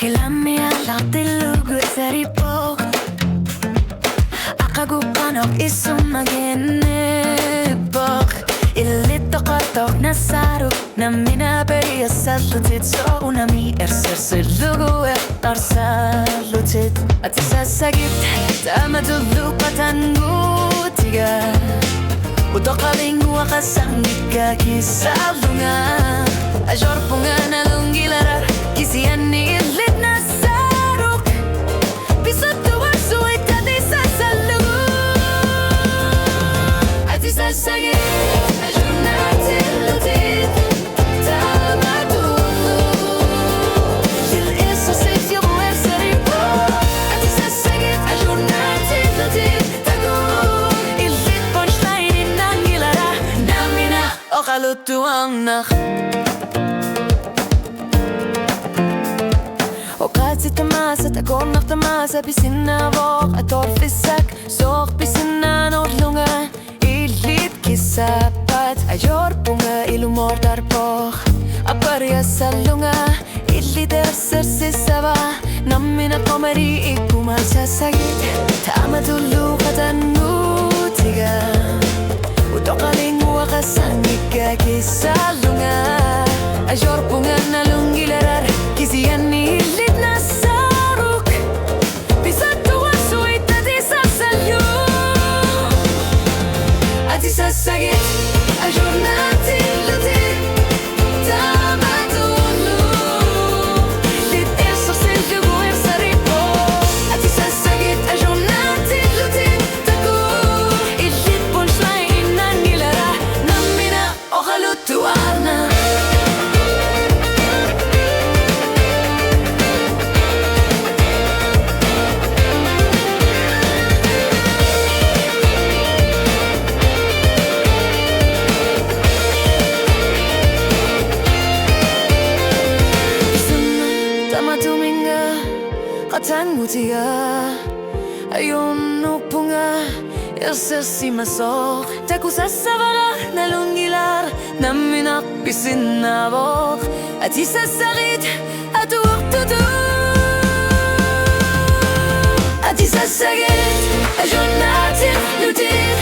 كلامي على اللغة سريبوك أقاقو قانوك إسوما جنبوك اللي تقاطوك نساروك نمينا بري السلطت سو نمي إرسرس اللغو إختار سلطت أتساساقيت تامد اللغة تنبوتيغا وتقالين وقسانيكا كيسالونا أجربونا نلونجي لرار كيسياني اللي تنساروك بيصدو ورسوي تديساسالو أتساساقيت أجرناتي اللطيت تامدولو للإسو سيسيو ويسريبو أتساساقيت أجرناتي اللطيت تقول اللي تبونشلاين نانجي لرا نامينا أغلطو عنخ وقاتت ماسة تكون نفط ماسة بسنا våg att torfisak såg بسنا نورلunga اللي بكسابات أجربunga ilumor darbog أبريا سالunga اللي درسر سسابا نمنا قمري إكوما ساساقيت تامد اللغة النوتيغا وتقالين وغسانيكا كيسالunga أجربunga نلونجي لرار كيسياني اللي تنساروك بيصدو ورسوي تديساساليو أتساساقيت أجرناتي اللطيت تامدولو للإرسو سيلجو ويرسريبو أتساساقيت أجرناتي اللطيت تقول اللي تبونشلاين نانجي لرا نمينا أغلطو عنخ Qatan mutiga ayun upunga Yasasi masok Takusa savara nalungilar Naminak pisinabok Atisa sarit Atuak tutu Atisa sagit Ajonatir lutir